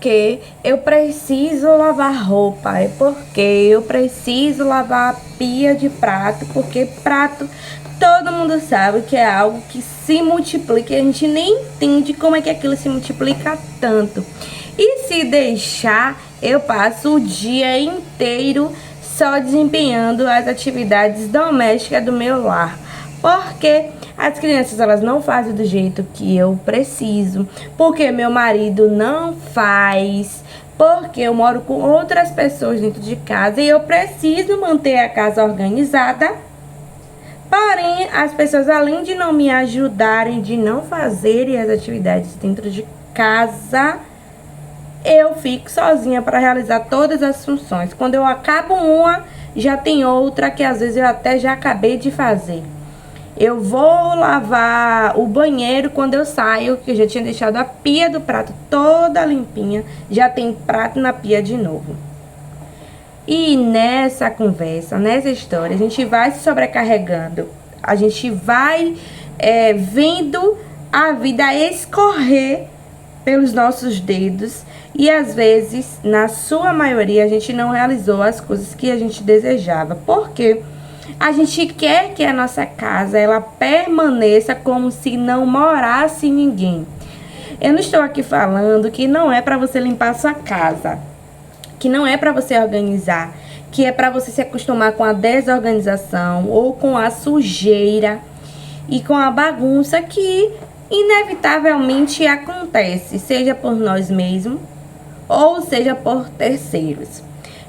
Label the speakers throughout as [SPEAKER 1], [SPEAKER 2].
[SPEAKER 1] porque eu preciso lavar roupa, é porque eu preciso lavar a pia de prato, porque prato todo mundo sabe que é algo que se multiplica e a gente nem entende como é que aquilo se multiplica tanto. E se deixar, eu passo o dia inteiro só desempenhando as atividades domésticas do meu lar, porque as crianças elas não fazem do jeito que eu preciso, porque meu marido não faz, porque eu moro com outras pessoas dentro de casa e eu preciso manter a casa organizada. Porém, as pessoas, além de não me ajudarem, de não fazerem as atividades dentro de casa, eu fico sozinha para realizar todas as funções. Quando eu acabo uma, já tem outra que às vezes eu até já acabei de fazer. Eu vou lavar o banheiro quando eu saio, que eu já tinha deixado a pia do prato toda limpinha, já tem prato na pia de novo. E nessa conversa, nessa história, a gente vai se sobrecarregando, a gente vai vendo a vida escorrer pelos nossos dedos e às vezes, na sua maioria, a gente não realizou as coisas que a gente desejava. Por quê? A gente quer que a nossa casa ela permaneça como se não morasse ninguém. Eu não estou aqui falando que não é para você limpar a sua casa, que não é para você organizar, que é para você se acostumar com a desorganização ou com a sujeira e com a bagunça que inevitavelmente acontece, seja por nós mesmos ou seja por terceiros.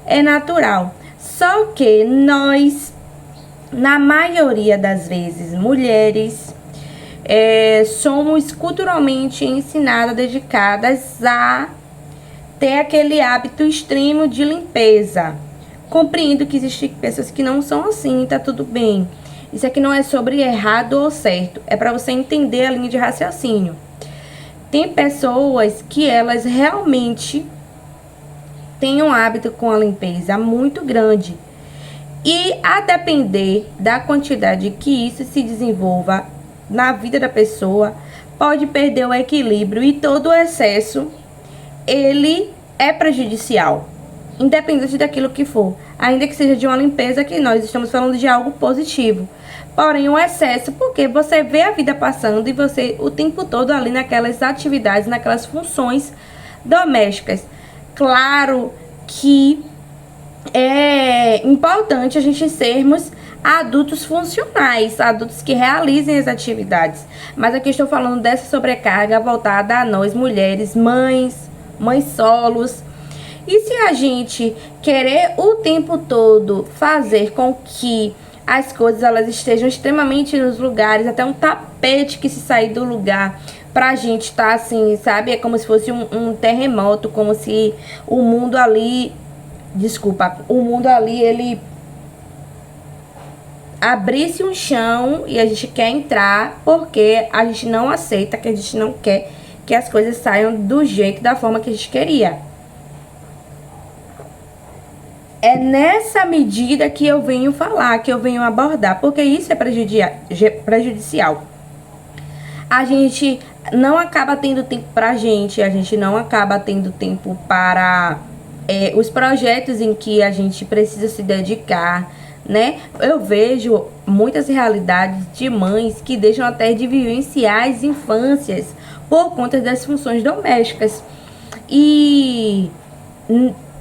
[SPEAKER 1] É natural. Só que nós, na maioria das vezes, mulheres, somos culturalmente ensinadas, dedicadas a ter aquele hábito extremo de limpeza. Compreendo que existem pessoas que não são assim, tá tudo bem. Isso aqui não é sobre errado ou certo, é para você entender a linha de raciocínio. Tem pessoas que elas realmente têm um hábito com a limpeza muito grande. E a depender da quantidade que isso se desenvolva na vida da pessoa, pode perder o equilíbrio e todo o excesso ele é prejudicial, independente daquilo que for, ainda que seja de uma limpeza, que nós estamos falando de algo positivo. Porém, o excesso, porque você vê a vida passando e você o tempo todo ali naquelas atividades, naquelas funções domésticas. Claro que é importante a gente sermos adultos funcionais, adultos que realizem as atividades. Mas aqui estou falando dessa sobrecarga voltada a nós mulheres, mães solos. E se a gente querer o tempo todo fazer com que as coisas elas estejam extremamente nos lugares, até um tapete que se sair do lugar, pra gente tá assim, sabe? É como se fosse um terremoto, como se o mundo ali, ele abrisse um chão e a gente quer entrar porque a gente não aceita, que a gente não quer que as coisas saiam do jeito, da forma que a gente queria. É nessa medida que eu venho falar, que eu venho abordar, porque isso é prejudicial. A gente não acaba tendo tempo pra gente, a gente não acaba tendo tempo para os projetos em que a gente precisa se dedicar, né? Eu vejo muitas realidades de mães que deixam até de vivenciar as infâncias por conta das funções domésticas. E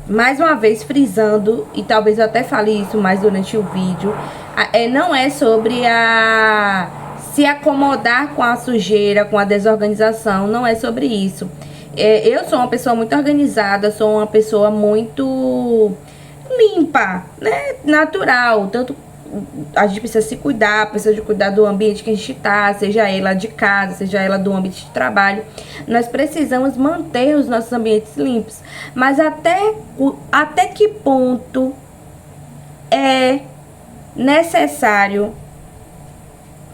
[SPEAKER 1] mais uma vez frisando, e talvez eu até fale isso mais durante o vídeo, não é sobre se acomodar com a sujeira, com a desorganização, não é sobre isso. Eu sou uma pessoa muito organizada, sou uma pessoa muito limpa, né? Natural. Tanto a gente precisa se cuidar, precisa de cuidar do ambiente que a gente tá, seja ela de casa, seja ela do ambiente de trabalho. Nós precisamos manter os nossos ambientes limpos. Mas até que ponto é necessário,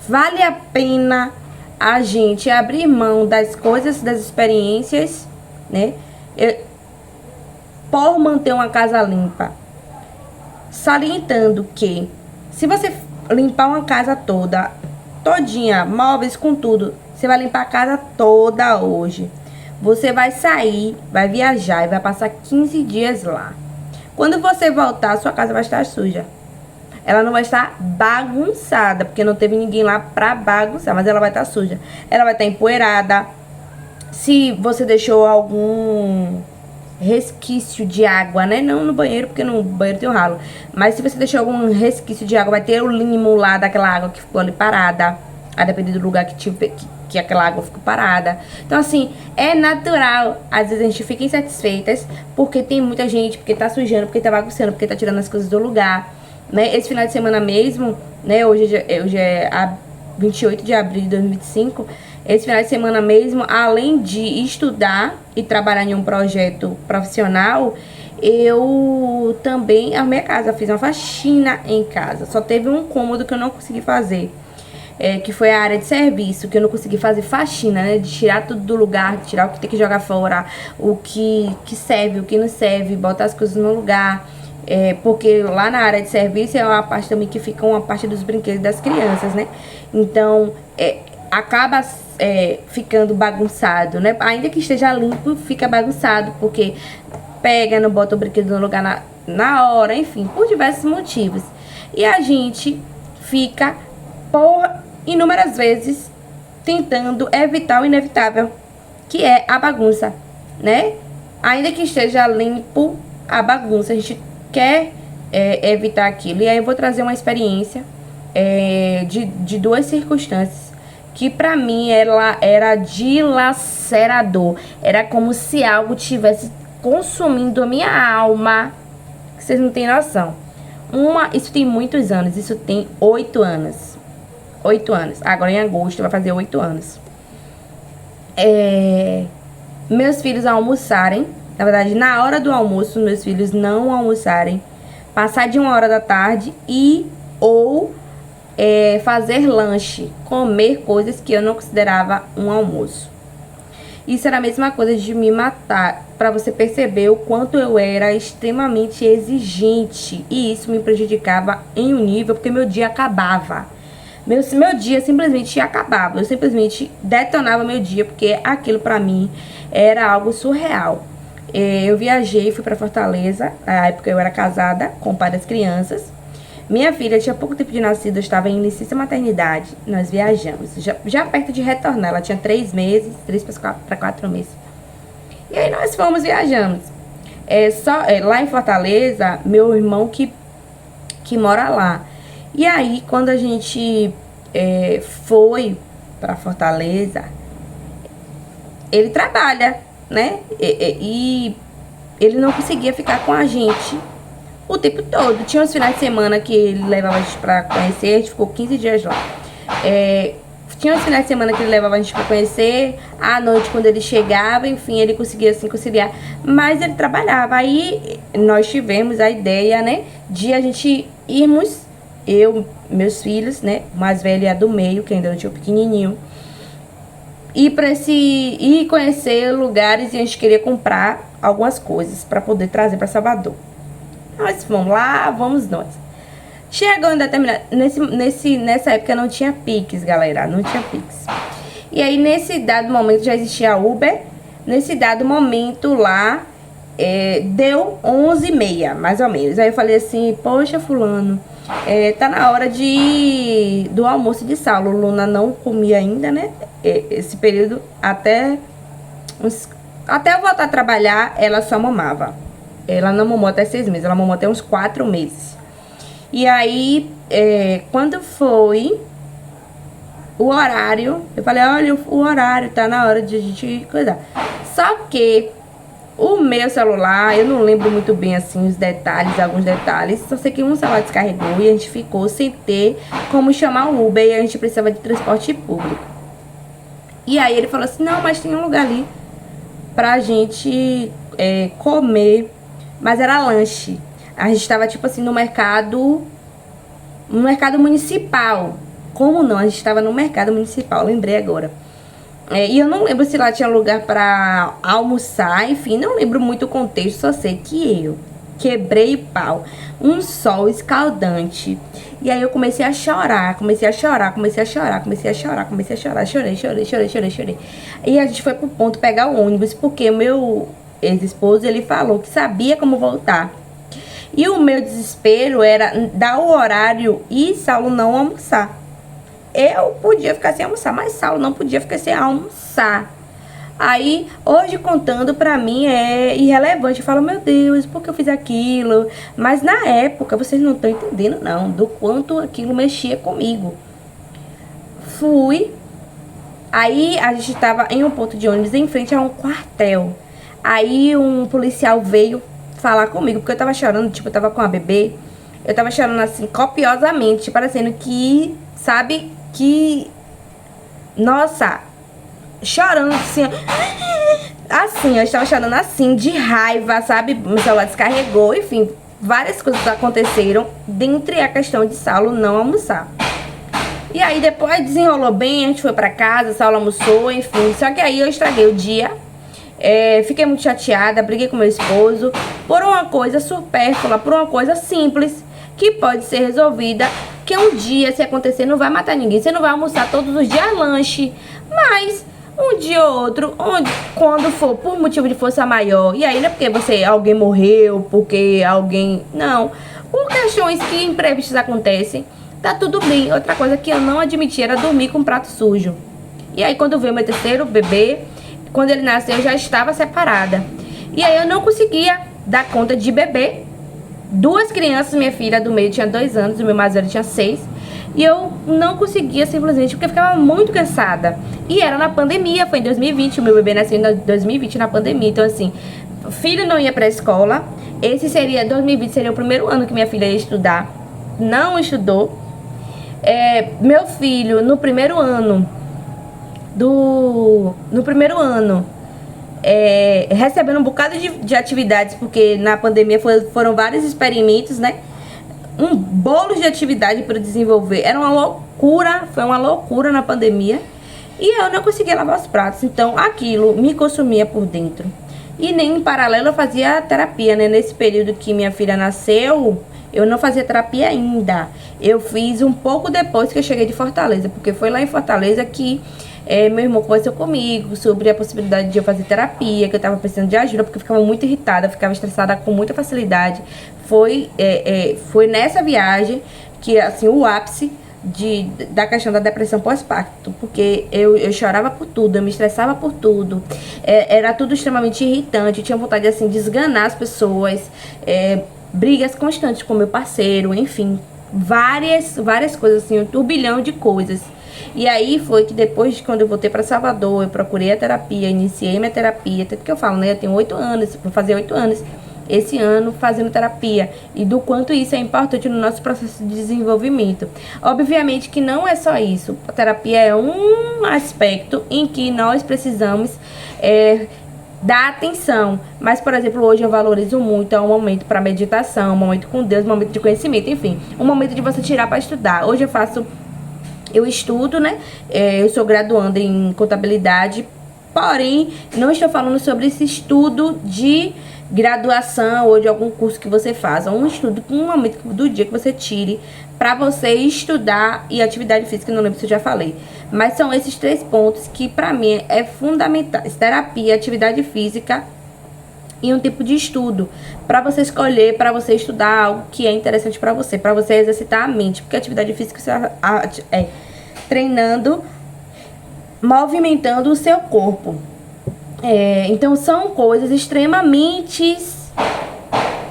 [SPEAKER 1] vale a pena a gente abrir mão das coisas, das experiências, né? Por manter uma casa limpa. Salientando que se você limpar uma casa todinha, móveis com tudo, você vai limpar a casa toda hoje. Você vai sair, vai viajar e vai passar 15 dias lá. Quando você voltar, sua casa vai estar suja. Ela não vai estar bagunçada, porque não teve ninguém lá pra bagunçar, mas ela vai estar suja. Ela vai estar empoeirada. Se você deixou algum resquício de água, né? Não no banheiro, porque no banheiro tem um ralo. Mas se você deixou algum resquício de água, vai ter o limo lá daquela água que ficou ali parada. A depender do lugar que aquela água ficou parada. Então, assim, é natural. Às vezes a gente fica insatisfeitas porque tem muita gente, porque tá sujando, porque tá bagunçando, porque tá tirando as coisas do lugar, né? Esse final de semana mesmo, né? Hoje é a 28 de abril de 2025. Esse final de semana mesmo, além de estudar e trabalhar em um projeto profissional, eu também arrumei a casa, fiz uma faxina em casa. Só teve um cômodo que eu não consegui fazer, que foi a área de serviço, que eu não consegui fazer faxina, né? De tirar tudo do lugar, de tirar o que tem que jogar fora, o que serve, o que não serve, botar as coisas no lugar. Porque lá na área de serviço é uma parte também que fica uma parte dos brinquedos das crianças, né? Então, acaba ficando bagunçado, né? Ainda que esteja limpo, fica bagunçado, porque pega, não bota o brinquedo no lugar na hora, enfim, por diversos motivos. E a gente fica por inúmeras vezes tentando evitar o inevitável, que é a bagunça, né? Ainda que esteja limpo, a bagunça, a gente quer evitar aquilo. E aí eu vou trazer uma experiência de duas circunstâncias que pra mim ela era dilacerador. Era como se algo tivesse consumindo a minha alma, que vocês não têm noção. Isso tem muitos anos, isso tem 8 anos. 8 anos. Agora em agosto vai fazer 8 anos. Meus filhos almoçarem. Na verdade, na hora do almoço, meus filhos não almoçarem. Passar de 1h da tarde ou fazer lanche. Comer coisas que eu não considerava um almoço. Isso era a mesma coisa de me matar. Pra você perceber o quanto eu era extremamente exigente. E isso me prejudicava em um nível, porque meu dia acabava. Meu dia simplesmente acabava. Eu simplesmente detonava meu dia, porque aquilo pra mim era algo surreal. Eu viajei, fui pra Fortaleza. Na época eu era casada com o pai das crianças. Minha filha tinha pouco tempo de nascido, eu estava em licença maternidade. Nós viajamos, já perto de retornar. Ela tinha 3 meses, 3 para 4 meses. E aí nós fomos, viajamos. Lá em Fortaleza, meu irmão que mora lá. E aí, quando a gente foi pra Fortaleza, ele trabalha, né? E ele não conseguia ficar com a gente o tempo todo. Tinha uns finais de semana que ele levava a gente pra conhecer, a gente ficou 15 dias lá. Tinha uns finais de semana que ele levava a gente pra conhecer, à noite quando ele chegava, enfim, ele conseguia assim conciliar, mas ele trabalhava. Aí nós tivemos a ideia, né, de a gente irmos, meus filhos, né, o mais velho e a do meio, que ainda não tinha o pequenininho, ir conhecer lugares, e a gente queria comprar algumas coisas pra poder trazer pra Salvador. Nós vamos lá, vamos nós. Chegou em determinado... Nessa época não tinha Pix, galera. Não tinha Pix. E aí, nesse dado momento, já existia Uber. Nesse dado momento lá, deu 11h30, mais ou menos. Aí eu falei assim, poxa, fulano, tá na hora do almoço de Saulo. Luna não comia ainda, né? Esse período, até eu voltar a trabalhar, ela só mamava. Ela não mamou até 6 meses, ela mamou até uns 4 meses. E aí, quando foi o horário, eu falei, olha, o horário tá na hora de a gente cuidar. Só que o meu celular, eu não lembro muito bem, assim, alguns detalhes. Só sei que um celular descarregou e a gente ficou sem ter como chamar o Uber e a gente precisava de transporte público. E aí ele falou assim, não, mas tem um lugar ali pra gente comer. Mas era lanche. A gente tava, tipo assim, no mercado municipal. Como não? A gente tava no mercado municipal, lembrei agora. E eu não lembro se lá tinha lugar pra almoçar, enfim, não lembro muito o contexto, só sei que quebrei pau. Um sol escaldante. E aí eu comecei a chorar, comecei a chorar, comecei a chorar, comecei a chorar, comecei a chorar. Chorei, chorei, chorei, chorei, chorei. E a gente foi pro ponto pegar o ônibus, porque meu ex-esposo, ele falou que sabia como voltar. E o meu desespero era dar o horário e Saulo não almoçar. Eu podia ficar sem almoçar, mas Saulo não podia ficar sem almoçar. Aí, hoje contando, pra mim é irrelevante. Eu falo, meu Deus, por que eu fiz aquilo? Mas na época, vocês não estão entendendo não, do quanto aquilo mexia comigo. Fui. Aí, a gente tava em um ponto de ônibus em frente a um quartel. Aí, um policial veio falar comigo, porque eu tava chorando, tipo, eu tava com a bebê. Eu tava chorando assim, copiosamente, parecendo que, sabe, que... Nossa, chorando assim, assim, eu estava chorando assim, de raiva, sabe? Meu celular descarregou, enfim, várias coisas aconteceram, dentre a questão de Saulo não almoçar. E aí depois desenrolou bem, a gente foi pra casa, Saulo almoçou, enfim. Só que aí eu estraguei o dia, fiquei muito chateada, briguei com meu esposo por uma coisa supérflua, por uma coisa simples, que pode ser resolvida, que um dia, se acontecer, não vai matar ninguém. Você não vai almoçar todos os dias lanche, mas um dia ou outro, quando for por motivo de força maior, e aí não é porque alguém morreu, porque alguém... Não, por questões que imprevistos acontecem, tá tudo bem. Outra coisa que eu não admiti era dormir com um prato sujo. E aí quando veio meu terceiro bebê, quando ele nasceu, eu já estava separada. E aí eu não conseguia dar conta de beber. Duas crianças, minha filha do meio tinha 2 anos, o meu mais velho tinha 6. E eu não conseguia simplesmente, porque eu ficava muito cansada. E era na pandemia, foi em 2020, o meu bebê nasceu em 2020 na pandemia. Então assim, filho não ia pra escola. 2020 seria o primeiro ano que minha filha ia estudar. Não estudou. Meu filho, no primeiro ano, recebendo um bocado de atividades, porque na pandemia foram vários experimentos, né? Um bolo de atividade para desenvolver. Era uma loucura, foi uma loucura na pandemia. E eu não conseguia lavar os pratos, então aquilo me consumia por dentro. E nem em paralelo eu fazia terapia, né? Nesse período que minha filha nasceu, eu não fazia terapia ainda. Eu fiz um pouco depois que eu cheguei de Fortaleza, porque foi lá em Fortaleza que meu irmão conversou comigo sobre a possibilidade de eu fazer terapia, que eu tava precisando de ajuda, porque eu ficava muito irritada, ficava estressada com muita facilidade. Foi nessa viagem que, assim, o ápice da questão da depressão pós-parto, porque eu chorava por tudo, eu me estressava por tudo, era tudo extremamente irritante, eu tinha vontade, assim, de esganar as pessoas, brigas constantes com meu parceiro, enfim, várias coisas, assim, um turbilhão de coisas. E aí foi que depois de quando eu voltei para Salvador, eu procurei a terapia, iniciei minha terapia, até porque eu falo, né, eu tenho 8 anos, vou fazer 8 anos esse ano fazendo terapia, e do quanto isso é importante no nosso processo de desenvolvimento. Obviamente que não é só isso, a terapia é um aspecto em que nós precisamos dar atenção, mas, por exemplo, hoje eu valorizo muito, é um momento para meditação, um momento com Deus, um momento de conhecimento, enfim, um momento de você tirar para estudar. Hoje eu estudo, né? Eu sou graduanda em contabilidade, porém, não estou falando sobre esse estudo de graduação ou de algum curso que você faça. Um estudo com um momento do dia que você tire para você estudar, e atividade física, não lembro se eu já falei. Mas são esses 3 pontos que para mim é fundamental: terapia, atividade física e um tipo de estudo, para você escolher, para você estudar algo que é interessante para você exercitar a mente, porque a atividade física você treinando, movimentando o seu corpo. Então são coisas extremamente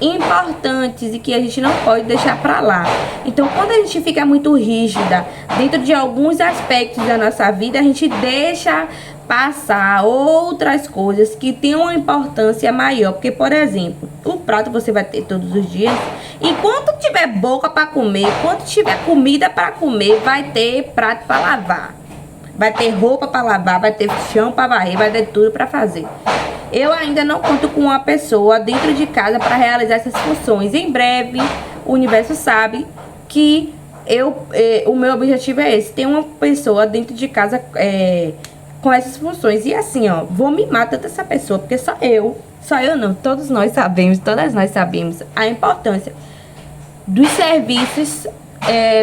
[SPEAKER 1] importantes e que a gente não pode deixar pra lá. Então, quando a gente fica muito rígida dentro de alguns aspectos da nossa vida, a gente deixa passar outras coisas que têm uma importância maior. Porque, por exemplo, o prato você vai ter todos os dias. Enquanto tiver boca para comer, enquanto tiver comida para comer, vai ter prato para lavar, vai ter roupa para lavar, vai ter chão para varrer, vai ter tudo para fazer. Eu ainda não conto com uma pessoa dentro de casa para realizar essas funções. Em breve, o universo sabe que o meu objetivo é esse: ter uma pessoa dentro de casa com essas funções. E assim, ó, vou mimar tanto essa pessoa, porque só eu não, todas nós sabemos a importância dos serviços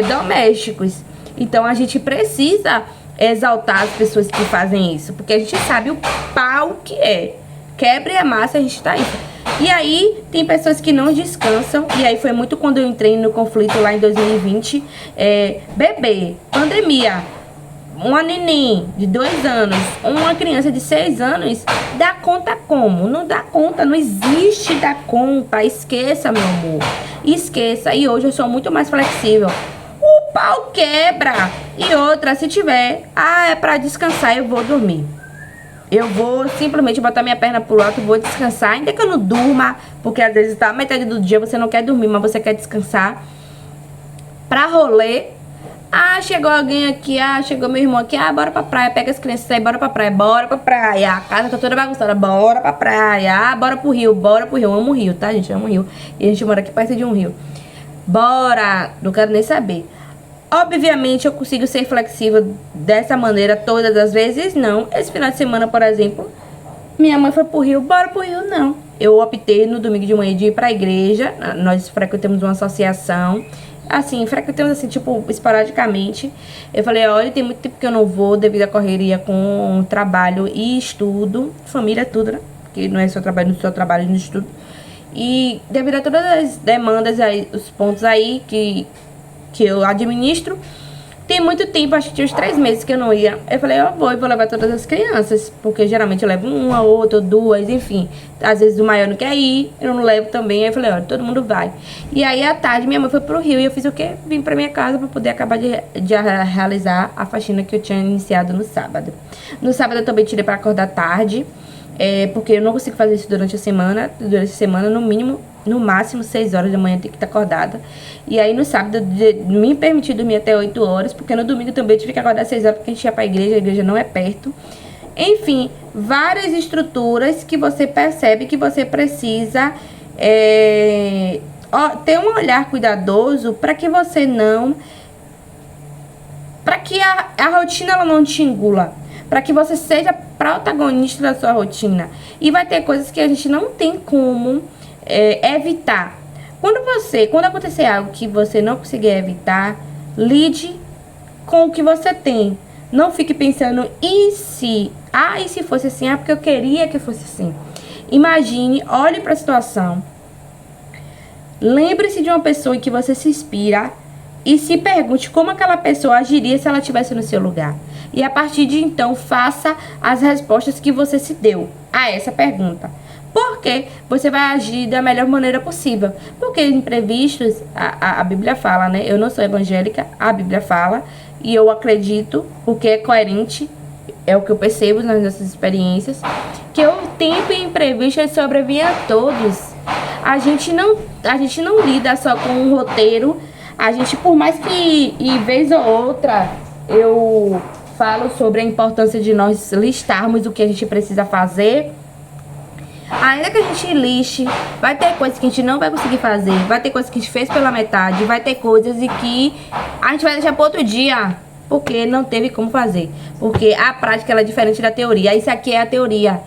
[SPEAKER 1] domésticos. Então, a gente precisa exaltar as pessoas que fazem isso, porque a gente sabe o pau que é. Quebre a massa, a gente tá aí. E aí, tem pessoas que não descansam, e aí foi muito quando eu entrei no conflito lá em 2020. Bebê, pandemia, uma neném de 2 anos, uma criança de 6 anos, dá conta como? Não dá conta, não existe dar conta. Esqueça, meu amor, esqueça. E hoje eu sou muito mais flexível. O pau quebra. E outra, se tiver, é pra descansar, eu vou dormir. Eu vou simplesmente botar minha perna pro alto e vou descansar. Ainda que eu não durma, porque às vezes tá metade do dia, você não quer dormir, mas você quer descansar. Pra rolê. Chegou alguém aqui, chegou meu irmão aqui, bora pra praia, pega as crianças aí, bora pra praia, a casa tá toda bagunçada, bora pra praia, bora pro rio, eu amo o rio, tá, gente, eu amo o rio, e a gente mora aqui perto de um rio, bora, não quero nem saber. Obviamente eu consigo ser flexível dessa maneira todas as vezes, não. Esse final de semana, por exemplo, minha mãe foi pro rio, bora pro rio, não. Eu optei no domingo de manhã de ir pra igreja, nós frequentamos uma associação, assim, frequentamos assim, tipo, esporadicamente. Eu falei, olha, tem muito tempo que eu não vou devido à correria com trabalho e estudo, família, tudo, né? Porque não é só trabalho, não só trabalho no estudo. E devido a todas as demandas aí, os pontos aí que eu administro, tem muito tempo, acho que tinha uns 3 meses que eu não ia. Eu falei, eu vou levar todas as crianças, porque geralmente eu levo uma, outra, 2, enfim. Às vezes o maior não quer ir, eu não levo também. Aí eu falei, olha, todo mundo vai. E aí à tarde minha mãe foi pro Rio e eu fiz o quê? Vim pra minha casa pra poder acabar de realizar a faxina que eu tinha iniciado no sábado. No sábado eu também tirei pra acordar tarde, porque eu não consigo fazer isso durante a semana. Durante a semana, no mínimo, no máximo 6 horas da manhã eu tenho que estar acordada. E aí no sábado me permiti dormir até 8 horas, porque no domingo também eu tive que acordar 6 horas, porque a gente ia pra igreja, a igreja não é perto. Enfim, várias estruturas que você percebe que você precisa ter um olhar cuidadoso para que você não... para que a rotina ela não te engula, para que você seja protagonista da sua rotina. E vai ter coisas que a gente não tem como evitar. Quando acontecer algo que você não conseguir evitar, lide com o que você tem. Não fique pensando, e se? E se fosse assim? Porque eu queria que fosse assim. Imagine, olhe para a situação. Lembre-se de uma pessoa em que você se inspira e se pergunte como aquela pessoa agiria se ela estivesse no seu lugar. E a partir de então, faça as respostas que você se deu a essa pergunta. Porque você vai agir da melhor maneira possível. Porque imprevistos, a Bíblia fala, né? Eu não sou evangélica, a Bíblia fala. E eu acredito, porque é coerente, é o que eu percebo nas nossas experiências, que o tempo imprevisto sobrevive a todos. A gente não lida só com um roteiro. A gente, por mais que, em vez ou outra, eu falo sobre a importância de nós listarmos o que a gente precisa fazer, ainda que a gente liste, vai ter coisas que a gente não vai conseguir fazer, vai ter coisas que a gente fez pela metade, vai ter coisas e que a gente vai deixar para outro dia, porque não teve como fazer, porque a prática ela é diferente da teoria. Isso aqui é a teoria.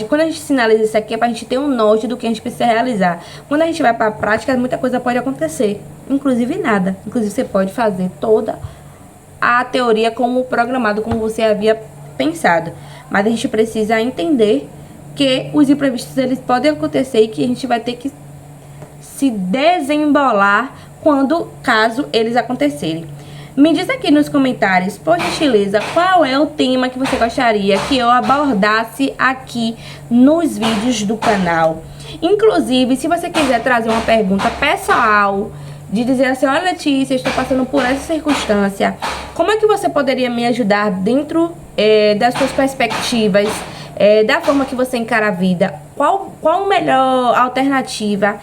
[SPEAKER 1] Quando a gente sinaliza isso aqui é pra gente ter um norte do que a gente precisa realizar. Quando a gente vai pra prática, muita coisa pode acontecer, inclusive nada. Inclusive você pode fazer toda a teoria como programado, como você havia pensado, mas a gente precisa entender que os imprevistos eles podem acontecer e que a gente vai ter que se desembolar caso eles acontecerem. Me diz aqui nos comentários, por gentileza, qual é o tema que você gostaria que eu abordasse aqui nos vídeos do canal. Inclusive, se você quiser trazer uma pergunta pessoal, de dizer assim, olha Letícia, estou passando por essa circunstância, como é que você poderia me ajudar dentro das suas perspectivas, da forma que você encara a vida, qual melhor alternativa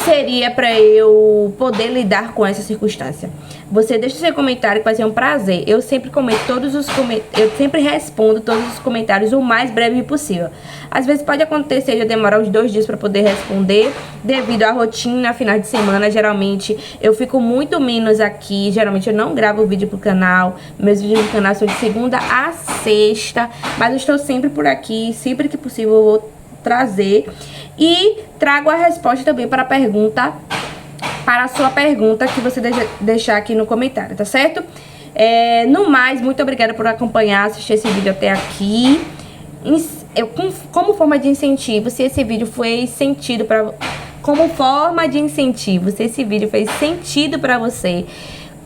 [SPEAKER 1] seria para eu poder lidar com essa circunstância. Você deixa seu comentário que vai ser um prazer. Eu sempre comento eu sempre respondo todos os comentários o mais breve possível. Às vezes pode acontecer de eu demorar uns 2 dias para poder responder, devido à rotina, final de semana. Geralmente eu fico muito menos aqui, geralmente eu não gravo vídeo pro canal. Meus vídeos no canal são de segunda a sexta, mas eu estou sempre por aqui, sempre que possível eu vou trazer. E trago a resposta também para a sua pergunta que você deixar aqui no comentário, tá certo? No mais, muito obrigada por acompanhar, assistir esse vídeo até aqui. Como forma de incentivo, se esse vídeo fez sentido se esse vídeo fez sentido para você,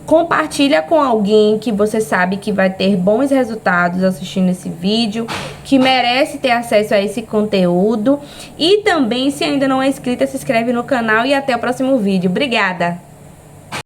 [SPEAKER 1] compartilha com alguém que você sabe que vai ter bons resultados assistindo esse vídeo, que merece ter acesso a esse conteúdo. E também, se ainda não é inscrita, se inscreve no canal e até o próximo vídeo. Obrigada!